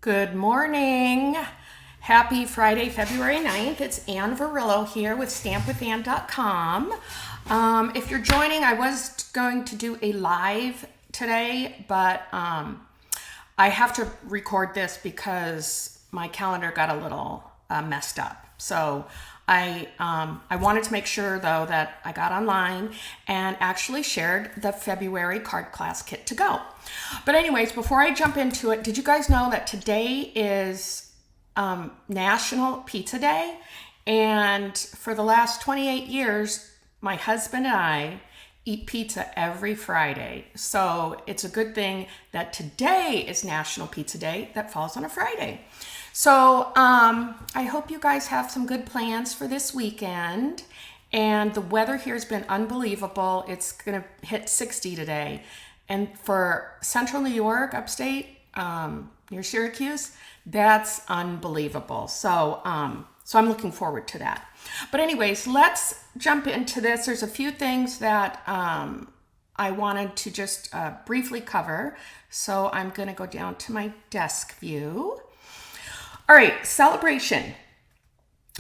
Good morning. Happy Friday, February 9th. It's Ann Varillo here with stampwithann.com. If you're joining, I was going to do a live today, but I have to record this because my calendar got a little messed up. So I wanted to make sure though that I got online and actually shared the February card class kit to go. But anyways, before I jump into it, did you guys know that today is National Pizza Day? And for the last 28 years, my husband and I eat pizza every Friday. So it's a good thing that today is National Pizza Day that falls on a Friday. So I hope you guys have some good plans for this weekend. And the weather here has been unbelievable. It's gonna hit 60 today. And for central New York, upstate, near Syracuse, that's unbelievable. So I'm looking forward to that. But anyways, let's jump into this. There's a few things that I wanted to just briefly cover. So I'm gonna go down to my desk view. All right, celebration.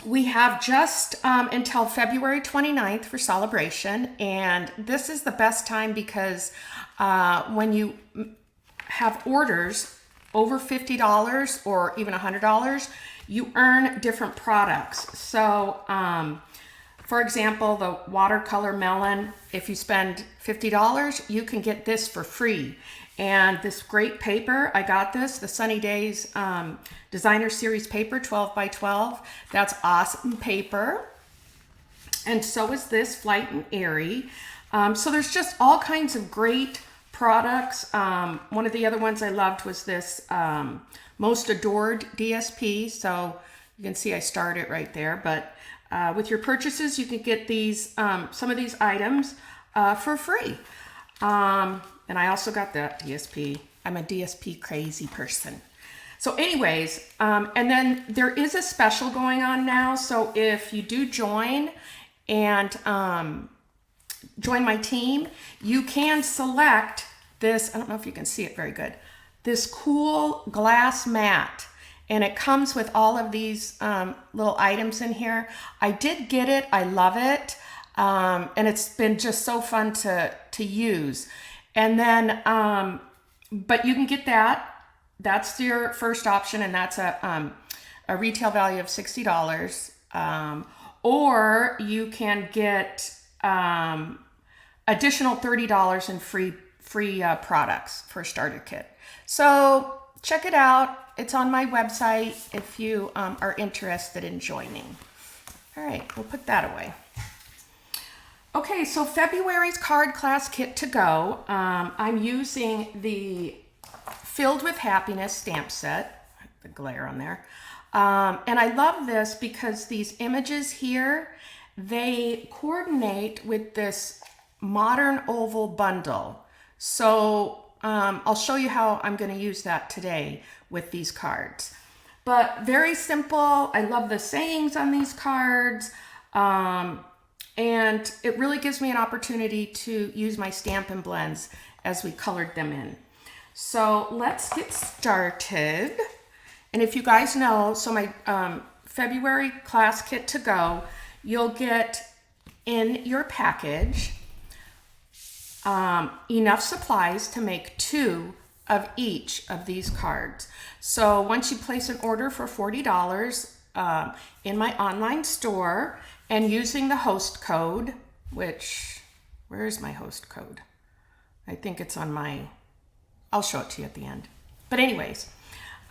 We have just until February 29th for celebration, and this is the best time because when you have orders over $50 or even $100, you earn different products. So, for example, the watercolor melon, if you spend $50, you can get this for free. And this great paper, I got this, the Sunny Days Designer Series paper, 12 by 12. That's awesome paper. And so is this Flight and Airy. So there's just all kinds of great products. One of the other ones I loved was this Most Adored DSP. So you can see I starred it right there. But with your purchases, you can get these some of these items for free. And I also got that DSP. I'm a DSP crazy person. So anyways, and then there is a special going on now. So if you do join and join my team, you can select this, I don't know if you can see it very good, this cool glass mat. And it comes with all of these little items in here. I did get it, I love it. And it's been just so fun to use. And then, but you can get that. That's your first option, and that's a retail value of $60. Or you can get additional $30 in free products for a starter kit. So check it out. It's on my website if you are interested in joining. All right, we'll put that away. Okay, so February's card class kit to go. I'm using the Filled with Happiness stamp set, the glare on there. And I love this because these images here, they coordinate with this modern oval bundle. So I'll show you how I'm gonna use that today with these cards. But very simple. I love the sayings on these cards. And it really gives me an opportunity to use my Stampin' Blends as we colored them in. So let's get started. And if you guys know, so my February class kit to go, you'll get in your package enough supplies to make 2 of each of these cards. So once you place an order for $40 in my online store, and using the host code, which, where is my host code? I think it's on my, I'll show it to you at the end. But anyways,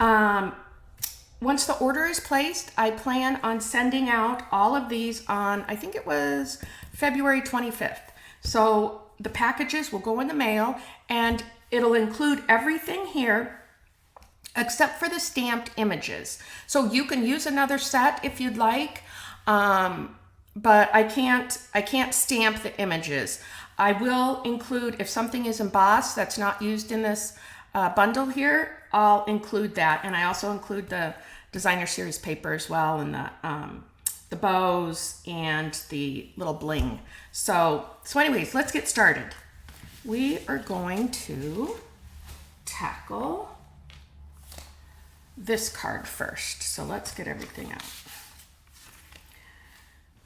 once the order is placed, I plan on sending out all of these on, I think it was February 25th. So the packages will go in the mail and it'll include everything here except for the stamped images. So you can use another set if you'd like. But I can't stamp the images. I will include, if something is embossed that's not used in this bundle here, I'll include that. And I also include the designer series paper as well, and the bows and the little bling. So anyways, let's get started. We are going to tackle this card first. So let's get everything out.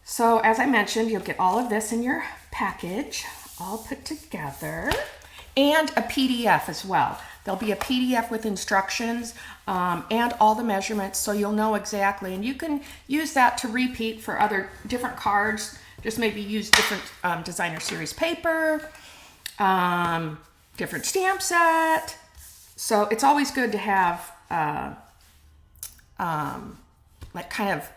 So as I mentioned, you'll get all of this in your package, all put together, and a PDF as well. There'll be a PDF with instructions and all the measurements, so you'll know exactly. And you can use that to repeat for other different cards. Just maybe use different designer series paper, different stamp set. So it's always good to have like kind of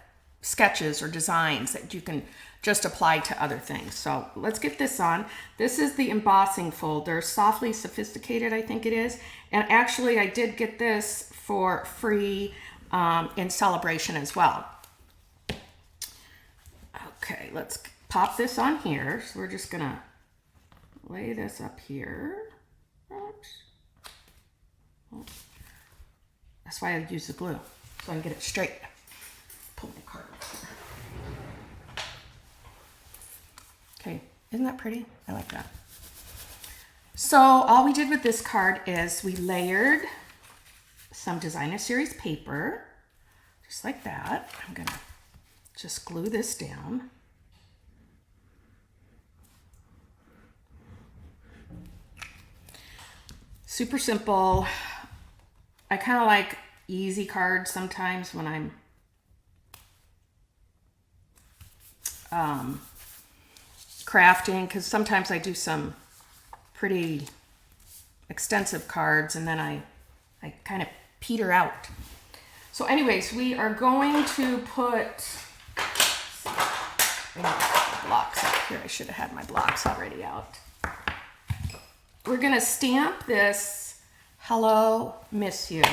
sketches or designs that you can just apply to other things. So let's get this on. This is the embossing folder, Softly Sophisticated, I think it is. And actually I did get this for free in celebration as well. Okay, let's pop this on here. So we're just gonna lay this up here. Oops. That's why I use the glue, so I can get it straight. Pull my card up here. Okay, isn't that pretty? I like that. So all we did with this card is we layered some designer series paper, just like that. I'm gonna just glue this down. Super simple. I kind of like easy cards sometimes when I'm crafting, because sometimes I do some pretty extensive cards and then I kind of peter out. So anyways, we are going to put blocks up here. I should have had my blocks already out. We're going to stamp this Hello, Miss You.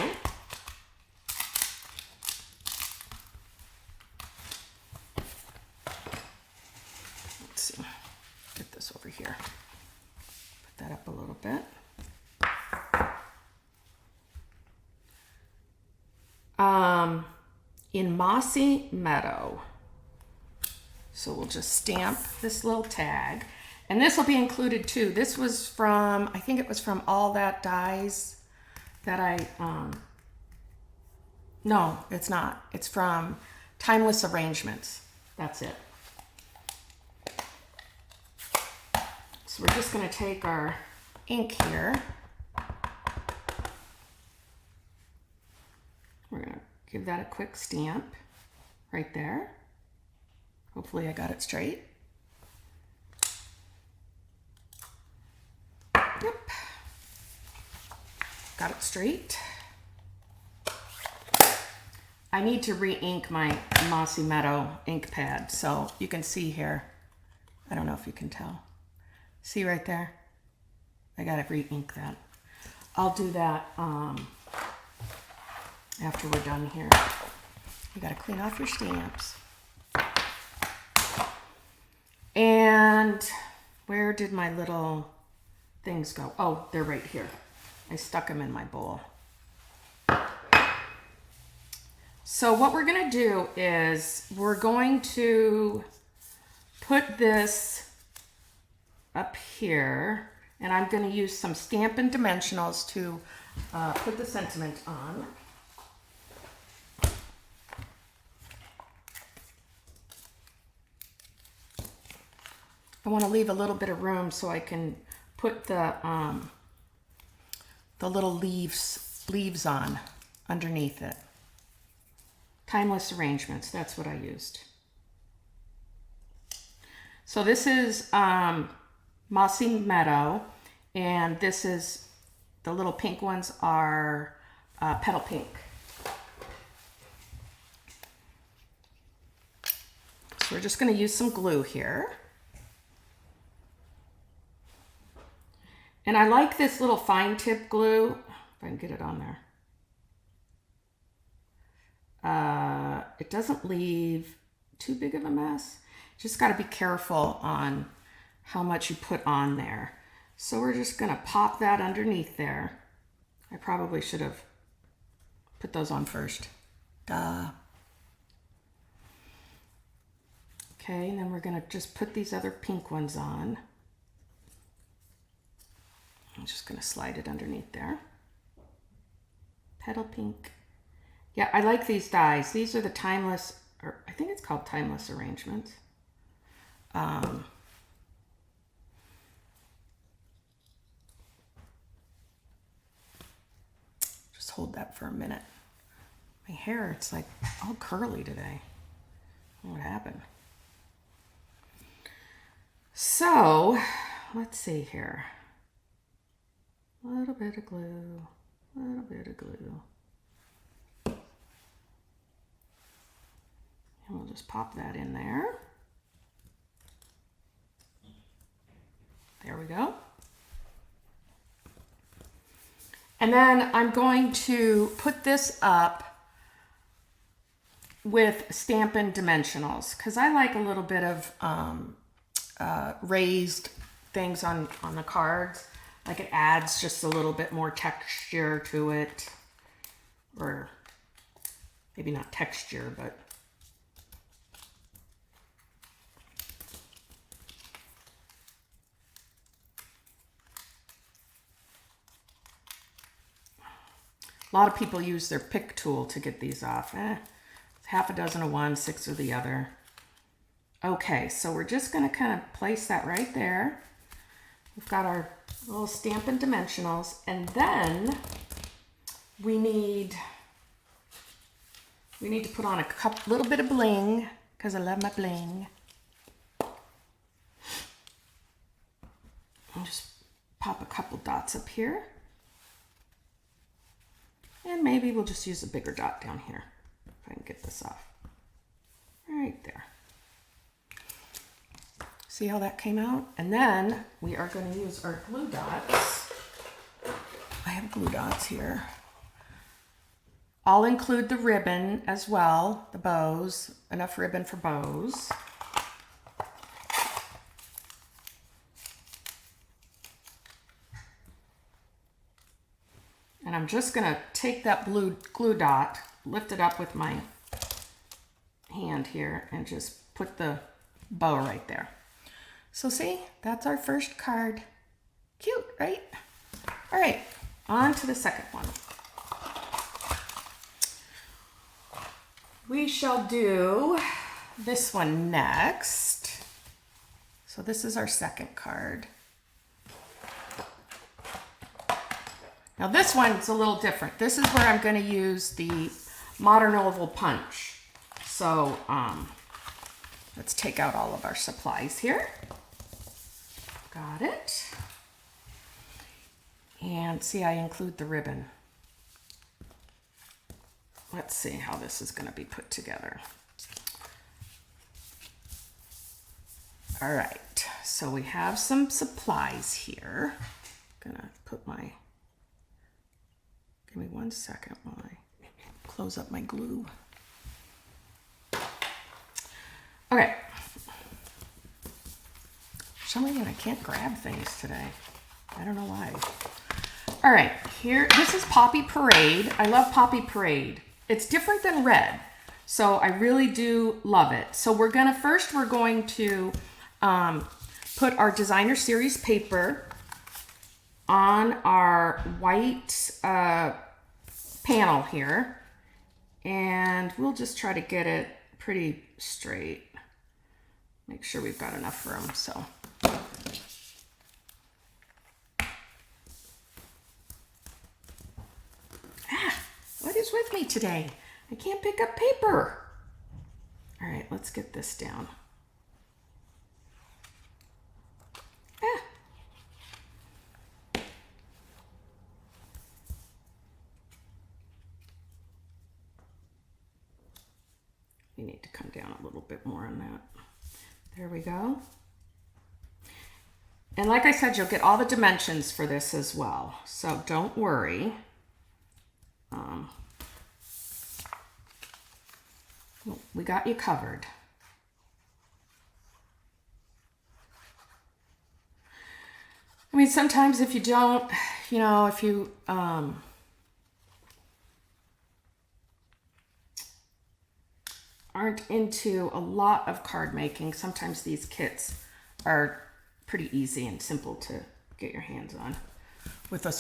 Let's see. Get this over here. Put that up a little bit. In Mossy Meadow. So we'll just stamp this little tag. And this will be included too. This was from, I think it was from All That Dies that I, no, it's not. It's from Timeless Arrangements. That's it. So we're just gonna take our ink here. We're gonna give that a quick stamp right there. Hopefully I got it straight. Yep. Got it straight. I need to re-ink my Mossy Meadow ink pad, so you can see here. I don't know if you can tell. See right there? I gotta re-ink that. I'll do that after we're done here. You gotta clean off your stamps. And where did my little things go? Oh, they're right here. I stuck them in my bowl. So what we're gonna do is we're going to put this up here, and I'm gonna use some Stampin' Dimensionals to put the sentiment on. I want to leave a little bit of room so I can put the little leaves on underneath it. Timeless Arrangements, that's what I used. So this is Mossy Meadow, and this is, the little pink ones are Petal Pink. So we're just going to use some glue here. And I like this little fine tip glue, if I can get it on there. It doesn't leave too big of a mess. Just got to be careful on how much you put on there. So we're just going to pop that underneath there. I probably should have put those on first. Duh. Okay, and then we're going to just put these other pink ones on. I'm just going to slide it underneath there. Petal Pink. Yeah, I like these dies. These are the timeless, or I think it's called timeless arrangements. Just hold that for a minute. My hair, it's like all curly today. What happened? So, let's see here. A little bit of glue, a little bit of glue. And we'll just pop that in there. There we go. And then I'm going to put this up with Stampin' Dimensionals because I like a little bit of raised things on the cards. Like it adds just a little bit more texture to it. Or maybe not texture, but a lot of people use their pick tool to get these off. Half a dozen of one, 6 of the other. Okay, so we're just going to kind of place that right there. We've got our little Stampin' Dimensionals, and then we need to put on a little bit of bling because I love my bling. I'll just pop a couple dots up here. And maybe we'll just use a bigger dot down here if I can get this off. Right there. See how that came out? And then we are going to use our glue dots. I have glue dots here. I'll include the ribbon as well, the bows, enough ribbon for bows. And I'm just going to take that blue glue dot, lift it up with my hand here, and just put the bow right there. So see, that's our first card. Cute, right? All right, on to the second one. We shall do this one next. So this is our second card. Now this one's a little different. This is where I'm going to use the Modern Oval Punch. So let's take out all of our supplies here. Got it. And see, I include the ribbon. Let's see how this is going to be put together. All right, so we have some supplies here. I'm gonna put my, give me 1 second while I close up my glue. Okay. For some reason I can't grab things today. I don't know why. All right, here, this is Poppy Parade. I love Poppy Parade. It's different than red, so I really do love it. So we're going to put our designer series paper on our white panel here, and we'll just try to get it pretty straight. Make sure we've got enough room. So what is with me today? I can't pick up paper. All right, let's get this down. You need to come down a little bit more on that. There we go. And like I said, you'll get all the dimensions for this as well. So don't worry. We got you covered. I mean, sometimes if you don't, you know, if you aren't into a lot of card making, sometimes these kits are pretty easy and simple to get your hands on with a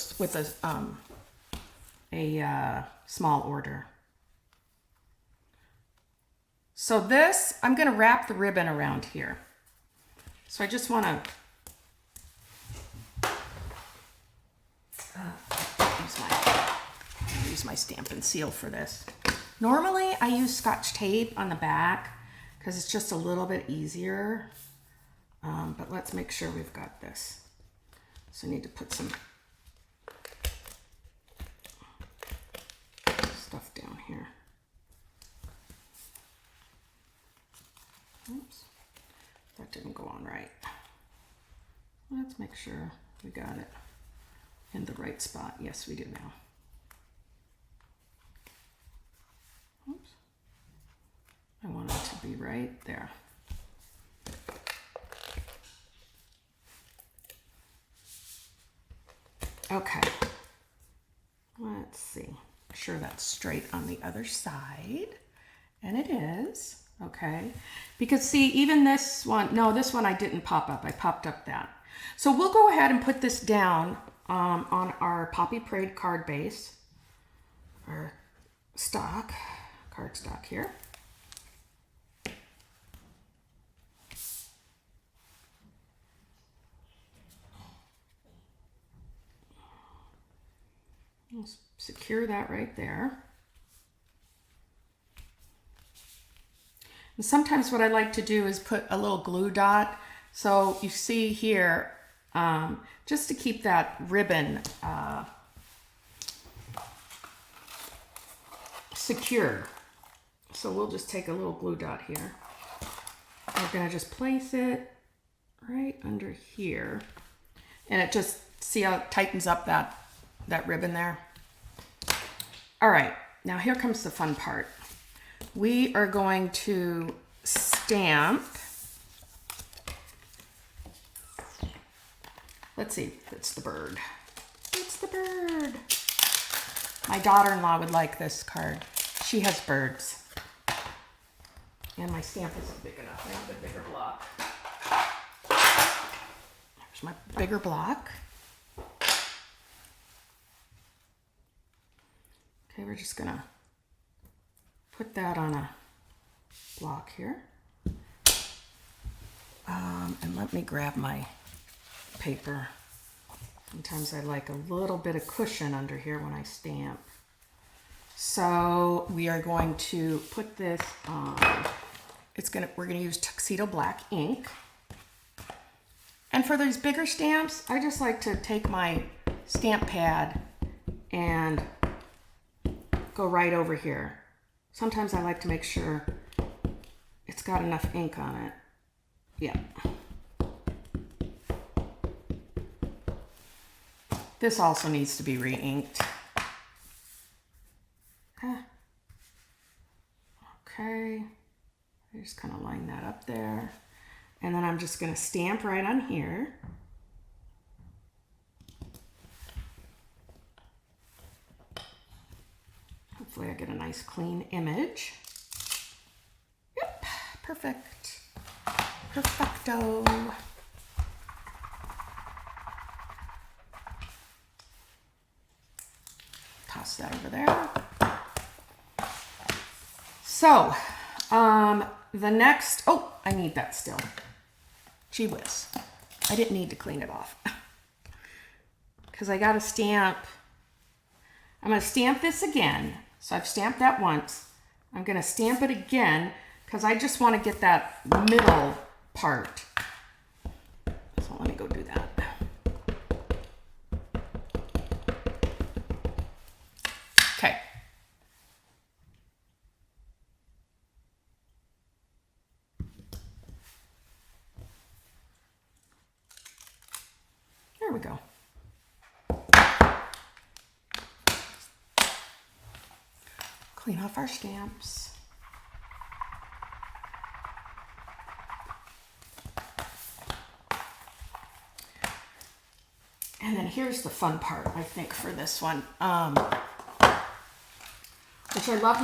small order. So this, I'm going to wrap the ribbon around here. So I just want to use my Stampin' Seal for this. Normally I use Scotch tape on the back because it's just a little bit easier. But let's make sure we've got this. So I need to put some stuff down here. Oops, that didn't go on right. Let's make sure we got it in the right spot. Yes, we do now. Oops. I want it to be right there. Okay. Let's see. Make sure that's straight on the other side. And it is. Okay. Because see, even this one, no, this one I didn't pop up. I popped up that. So we'll go ahead and put this down on our Poppy Parade card base, our stock, card stock here. Let's secure that right there. And sometimes what I like to do is put a little glue dot. So you see here, just to keep that ribbon secure. So we'll just take a little glue dot here. We're gonna just place it right under here. And it just, see how it tightens up that ribbon there? All right, now here comes the fun part. We are going to stamp. Let's see, it's the bird. It's the bird. My daughter-in-law would like this card. She has birds. And my stamp isn't big enough. I have a bigger block. There's my bigger block. Okay, we're just gonna put that on a block here. And let me grab my paper. Sometimes I like a little bit of cushion under here when I stamp. So we are going to put this on. We're gonna use Tuxedo Black ink. And for these bigger stamps, I just like to take my stamp pad and go right over here. Sometimes I like to make sure it's got enough ink on it. Yeah. This also needs to be re-inked. Okay. I just kind of line that up there. And then I'm just going to stamp right on here. Hopefully I get a nice clean image. Yep, perfect. Perfecto. Toss that over there. So, the next, oh, I need that still. Gee whiz. I didn't need to clean it off. Because I got to stamp. I'm going to stamp this again. So I've stamped that once. I'm going to stamp it again because I just want to get that middle part. So let me go do that. Okay. There we go. Clean off our stamps. And then here's the fun part, I think, for this one. Which I love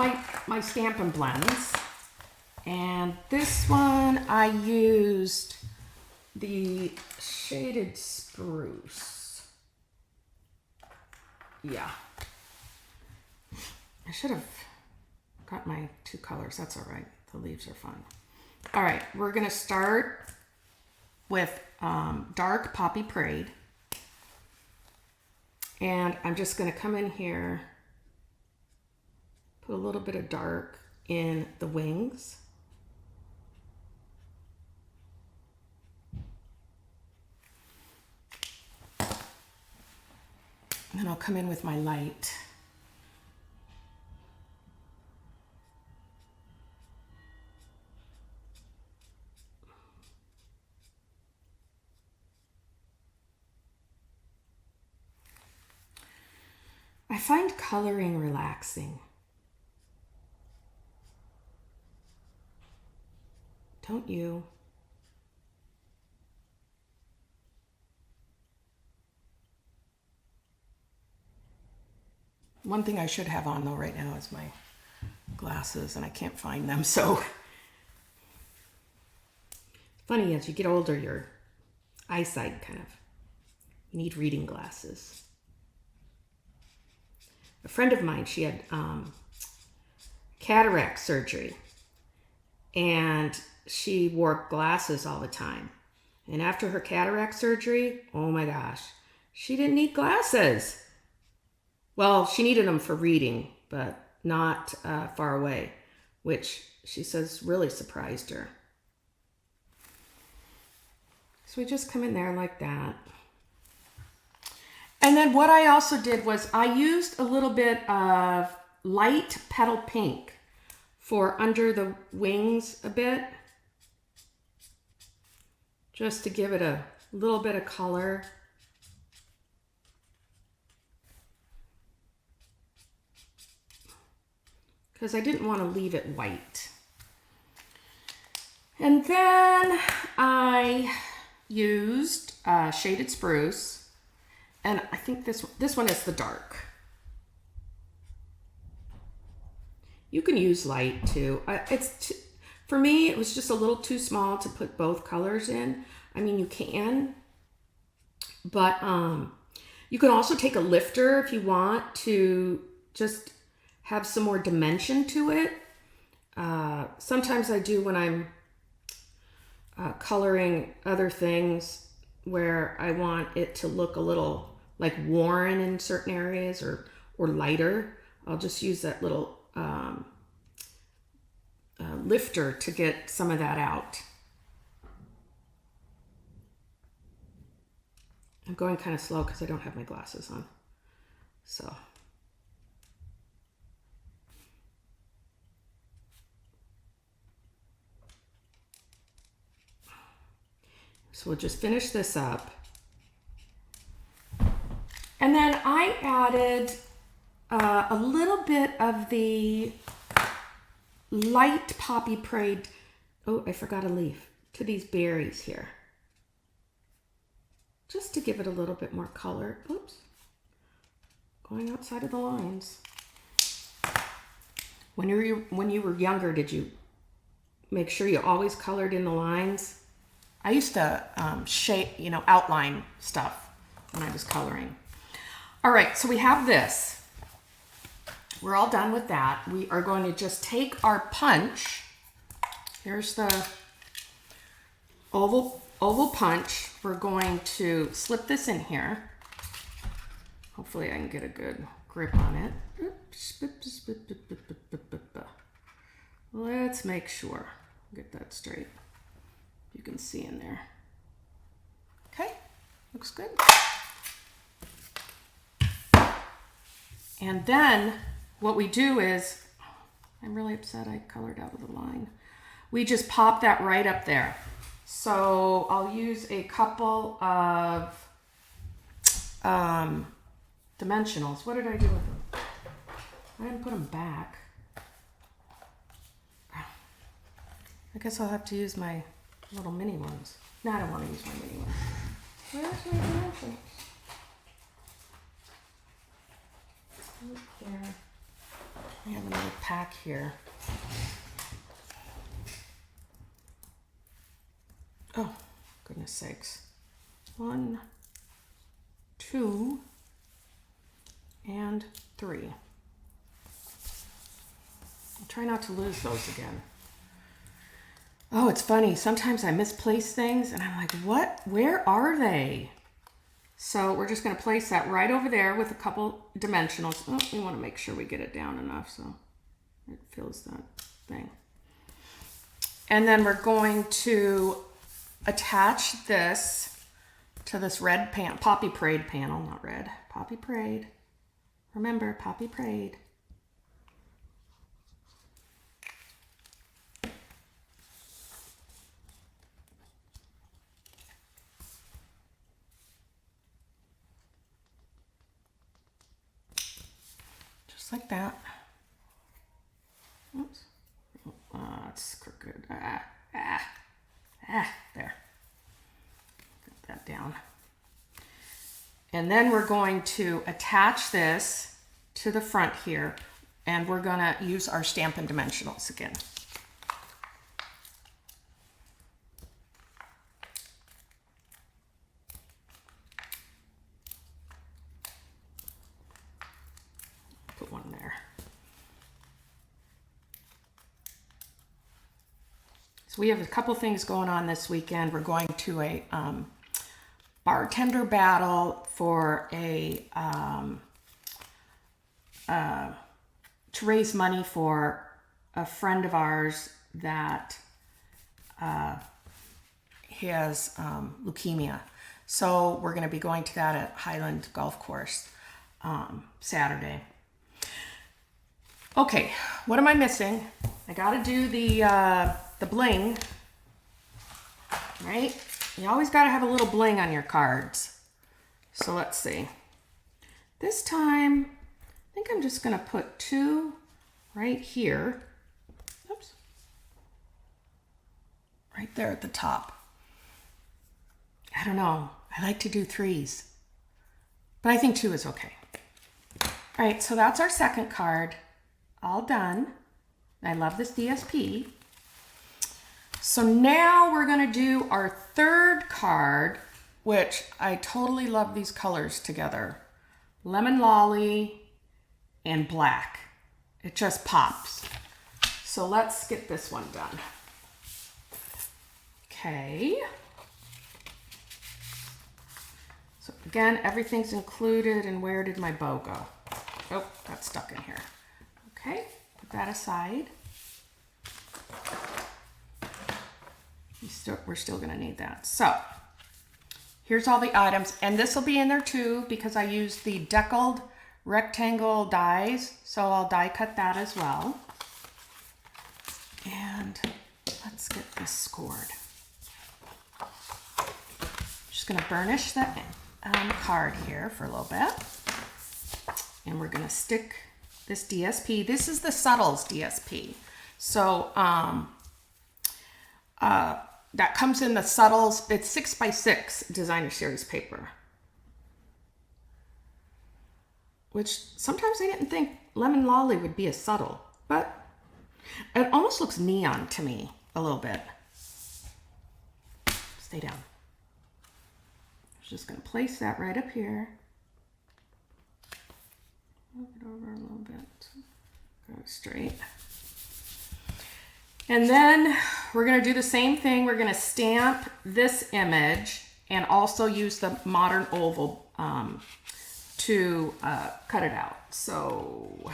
my Stampin' Blends. And this one I used the Shaded Spruce. Yeah. I should have got my two colors. That's all right. The leaves are fun. All right, we're gonna start with dark Poppy Parade. And I'm just gonna come in here, put a little bit of dark in the wings. And then I'll come in with my light. I find coloring relaxing. Don't you? One thing I should have on though right now is my glasses, and I can't find them. So funny, as you get older, your eyesight you need reading glasses. A friend of mine, she had cataract surgery, and she wore glasses all the time. And after her cataract surgery, oh my gosh, she didn't need glasses. Well, she needed them for reading, but not far away, which she says really surprised her. So we just come in there like that. And then what I also did was I used a little bit of light petal pink for under the wings a bit, just to give it a little bit of color. Because I didn't want to leave it white. And then I used Shaded Spruce, and I think this one is the dark. You can use light too. For me, it was just a little too small to put both colors in. I mean, you can, but you can also take a lifter if you want to just have some more dimension to it. Sometimes I do when I'm coloring other things where I want it to look a little like worn in certain areas or lighter. I'll just use that little lifter to get some of that out. I'm going kind of slow because I don't have my glasses on. So we'll just finish this up. And then I added a little bit of the light Poppy Parade. Oh, I forgot a leaf to these berries here. Just to give it a little bit more color. Oops. Going outside of the lines. When you were younger, did you make sure you always colored in the lines? I used to outline stuff when I was coloring. All right, so we have this. We're all done with that. We are going to just take our punch. Here's the oval punch. We're going to slip this in here. Hopefully I can get a good grip on it. Let's make sure. Get that straight. You can see in there. Okay, looks good. And then what we do is, I'm really upset I colored out of the line. We just pop that right up there. So I'll use a couple of dimensionals. What did I do with them? I didn't put them back. I guess I'll have to use my little mini ones. No, I don't want to use my mini ones. Where's my dimensions? There. I have another pack here. Oh, goodness sakes. 1, 2, and 3. I'll try not to lose those again. Oh, it's funny. Sometimes I misplace things and I'm like, what? Where are they? So we're just going to place that right over there with a couple dimensionals. Oh, we want to make sure we get it down enough so it fills that thing. And then we're going to attach this to this red Poppy Parade panel. Not red, Poppy Parade. Remember, Poppy Parade. Just like that. Oops. It's crooked. There. Get that down. And then we're going to attach this to the front here, and we're going to use our Stampin' Dimensionals again. Put one there. So we have a couple things going on this weekend. We're going to a bartender battle for to raise money for a friend of ours that has leukemia. So we're going to be going to that at Highland Golf Course Saturday. Okay, what am I missing? I got to do the bling, right? You always got to have a little bling on your cards. So let's see. This time, I think I'm just going to put 2 right here. Oops. Right there at the top. I don't know. I like to do 3s, but I think 2 is okay. All right, so that's our second card. All done. I love this DSP. So now we're going to do our third card, which I totally love these colors together. Lemon Lolly and black. It just pops. So let's get this one done. Okay. So again, everything's included, and where did my bow go? Oh, got stuck in here. Okay, put that aside. We're still going to need that. So here's all the items, and this will be in there too because I used the deckled rectangle dies, so I'll die cut that as well. And let's get this scored. Just going to burnish the card here for a little bit, and we're going to stick this DSP. This is the Subtles DSP. So that comes in the Subtles. It's 6x6 designer series paper, which sometimes I didn't think Lemon Lolly would be a subtle, but it almost looks neon to me a little bit. Stay down. I'm just going to place that right up here. Move it over a little bit. Go straight. And then we're going to do the same thing. We're going to stamp this image and also use the modern oval to cut it out. So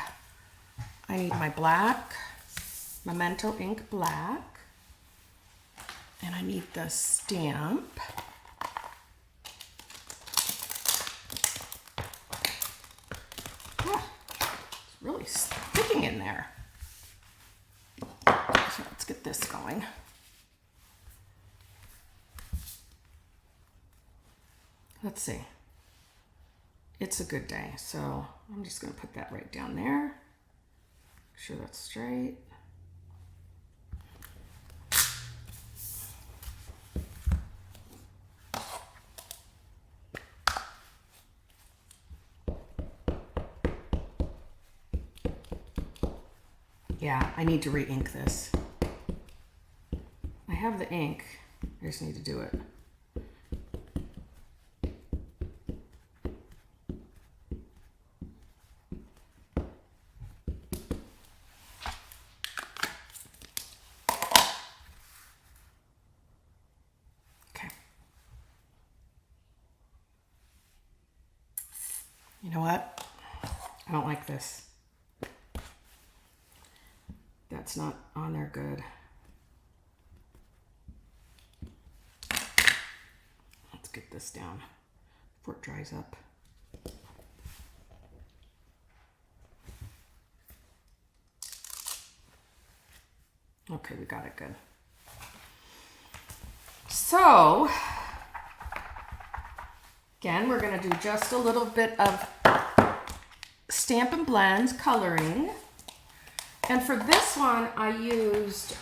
I need my black, Memento ink black, and I need the stamp. Oh, it's really sticking in there. So let's get this going. Let's see. It's a good day, so I'm just going to put that right down there. Make sure that's straight. Yeah, I need to re-ink this. I have the ink, I just need to do it. I don't like this. That's not on there good. Let's get this down before it dries up. Okay, we got it good. So, again, we're going to do just a little bit of Stampin' Blends coloring. And for this one, I used,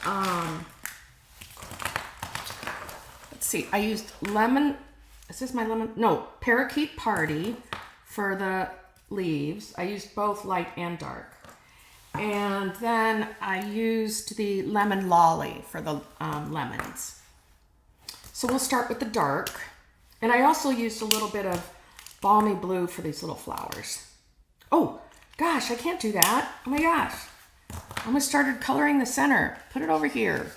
let's see, I used lemon, is this my lemon? No, Parakeet Party for the leaves. I used both light and dark. And then I used the Lemon Lolly for the lemons. So we'll start with the dark. And I also used a little bit of Balmy Blue for these little flowers. Oh, gosh, I can't do that. Oh my gosh. I almost started coloring the center. Put it over here.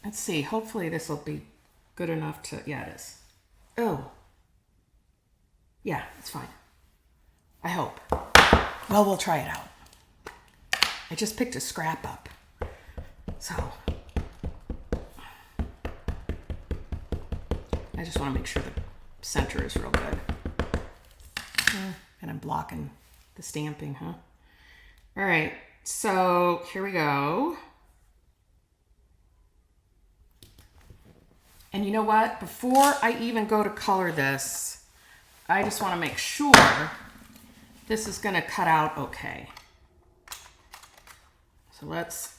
Let's see. Hopefully this will be good enough to... Yeah, it is. Oh. Yeah, it's fine. I hope. Well, we'll try it out. I just picked a scrap up. So... I just want to make sure the center is real good. And I'm blocking the stamping, huh? All right, so here we go. And you know what? Before I even go to color this, I just want to make sure this is going to cut out okay. So let's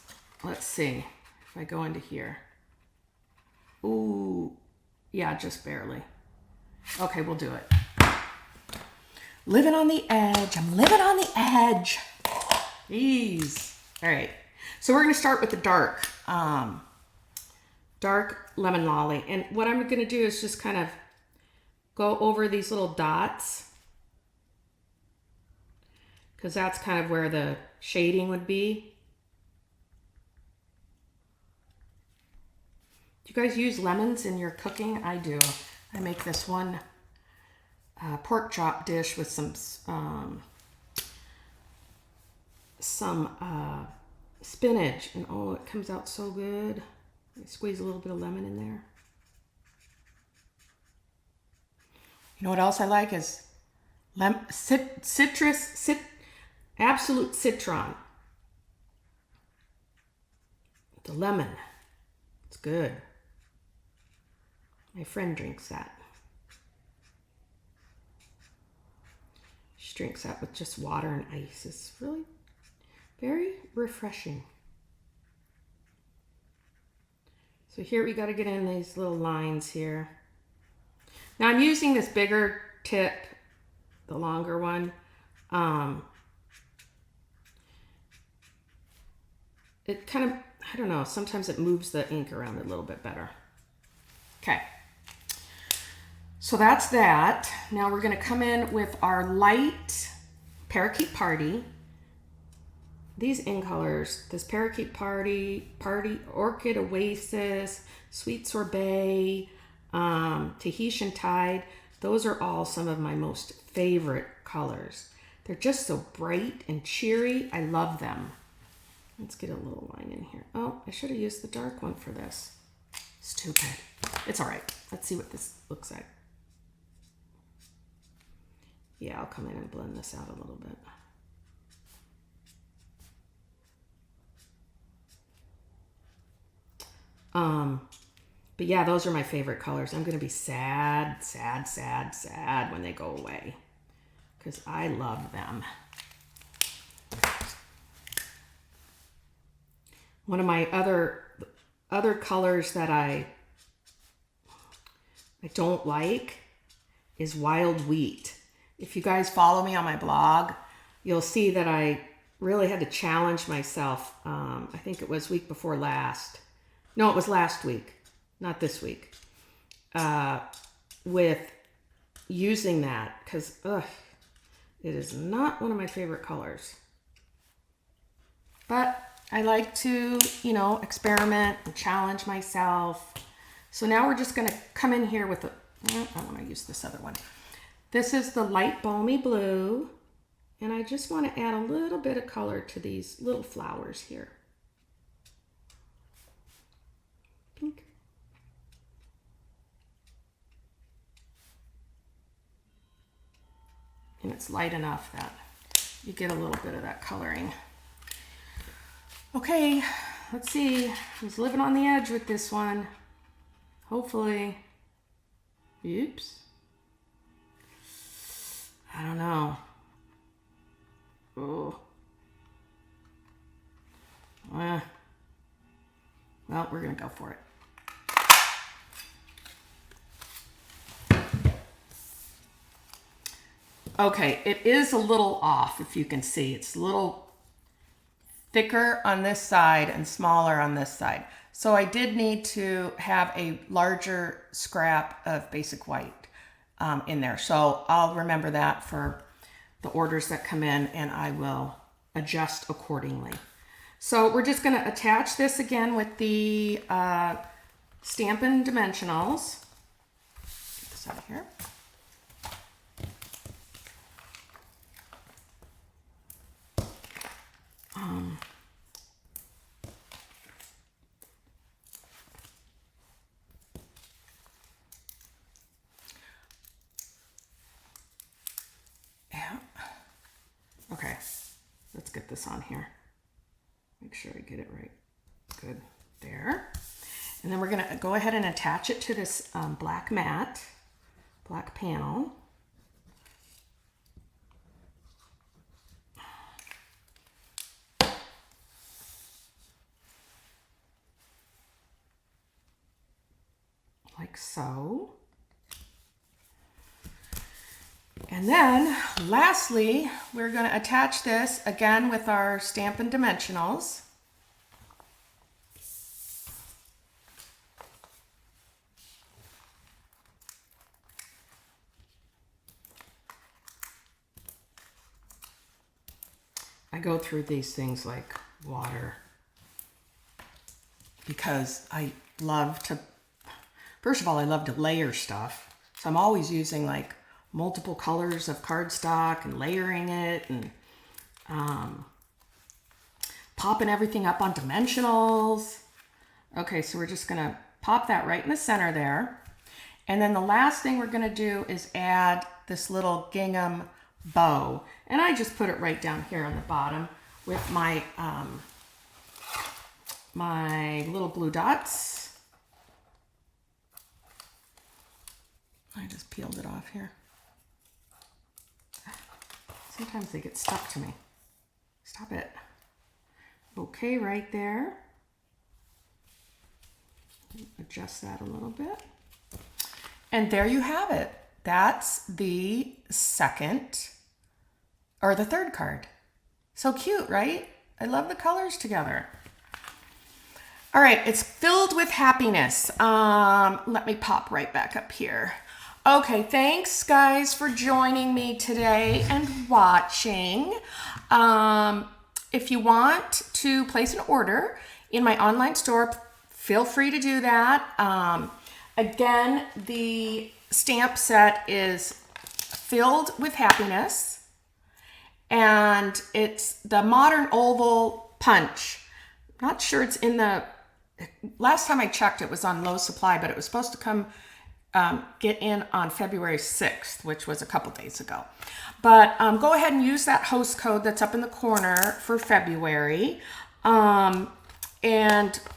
see if I go into here. Ooh, yeah, just barely. Okay, we'll do it. Living on the edge. I'm living on the edge. Jeez. All right. So we're going to start with the dark, dark Lemon Lolly. And what I'm going to do is just kind of go over these little dots, because that's kind of where the shading would be. Do you guys use lemons in your cooking? I do. I make this one pork chop dish with some spinach, and oh, it comes out so good. I squeeze a little bit of lemon in there. You know what else I like is absolute citron. The lemon. It's good. My friend drinks that. She drinks that with just water and ice. It's really very refreshing. So here we got to get in these little lines here. Now I'm using this bigger tip, the longer one. It kind of, I don't know, sometimes it moves the ink around a little bit better. Okay. So that's that. Now we're going to come in with our light Parakeet Party. These in colors, this Parakeet Party, Orchid Oasis, Sweet Sorbet, Tahitian Tide. Those are all some of my most favorite colors. They're just so bright and cheery. I love them. Let's get a little line in here. Oh, I should have used the dark one for this. Stupid. It's all right. Let's see what this looks like. Yeah, I'll come in and blend this out a little bit. But yeah, those are my favorite colors. I'm going to be sad when they go away, because I love them. One of my other colors that I don't like is Wild Wheat. If you guys follow me on my blog, you'll see that I really had to challenge myself. I think it was week before last. No, it was last week, not this week. With using that, because it is not one of my favorite colors. But I like to, you know, experiment and challenge myself. So now we're just going to come in here with I want to use this other one. This is the light Balmy Blue And I just want to add a little bit of color to these little flowers here. Pink. And it's light enough that you get a little bit of that coloring. Okay, let's see. I was living on the edge with this one. Hopefully. Oops. I don't know. Oh. Well, we're going to go for it. Okay, it is a little off, if you can see. It's a little thicker on this side and smaller on this side. So I did need to have a larger scrap of basic white in there. So I'll remember that for the orders that come in, and I will adjust accordingly. So we're just going to attach this again with the Stampin' Dimensionals. Get this out of here. Yeah. Okay, let's get this on here. Make sure I get it right. Good, there. And then we're gonna go ahead and attach it to this black mat, black panel. Like so. And then lastly, we're going to attach this again with our Stampin' Dimensionals. I go through these things like water because I love to, first of all, I love to layer stuff. So I'm always using like multiple colors of cardstock and layering it and popping everything up on dimensionals. Okay, so we're just gonna pop that right in the center there. And then the last thing we're gonna do is add this little gingham bow. And I just put it right down here on the bottom with my, my little glue dots. I just peeled it off here. Sometimes they get stuck to me. Stop it. Okay, right there. Adjust that a little bit. And there you have it. That's the second or the third card. So cute, right? I love the colors together. All right, it's filled with happiness. Let me pop right back up here. Okay, thanks guys for joining me today and watching. If you want to place an order in my online store, feel free to do that. Again, the stamp set is filled with happiness, and it's the modern oval punch. Not sure it's in the, last time I checked it was on low supply, but it was supposed to come get in on February 6th, which was a couple days ago. But go ahead and use that host code that's up in the corner for February. And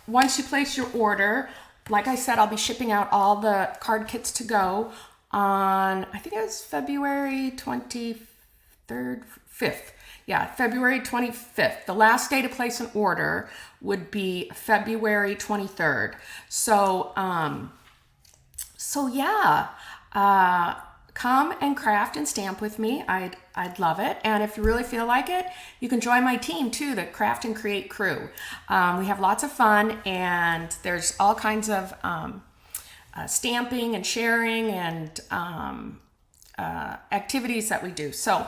once you place your order, like I said, I'll be shipping out all the card kits to go on, I think it was February 23rd, 5th. Yeah, February 25th. The last day to place an order would be February 23rd. So, yeah, come and craft and stamp with me. I'd love it. And if you really feel like it, you can join my team too, the Craft and Create crew. We have lots of fun, and there's all kinds of stamping and sharing and activities that we do. So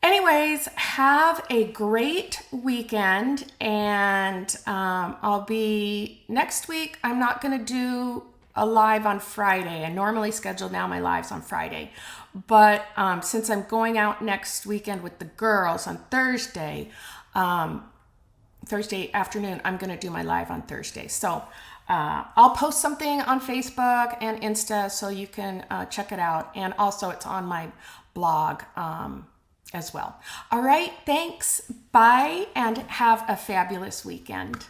anyways, have a great weekend, and I'll be next week. I'm not going to do a live on Friday. I normally schedule now my lives on Friday, but since I'm going out next weekend with the girls on Thursday afternoon, I'm going to do my live on Thursday. So I'll post something on Facebook and Insta so you can check it out. And also it's on my blog as well. All right, thanks. Bye, and have a fabulous weekend.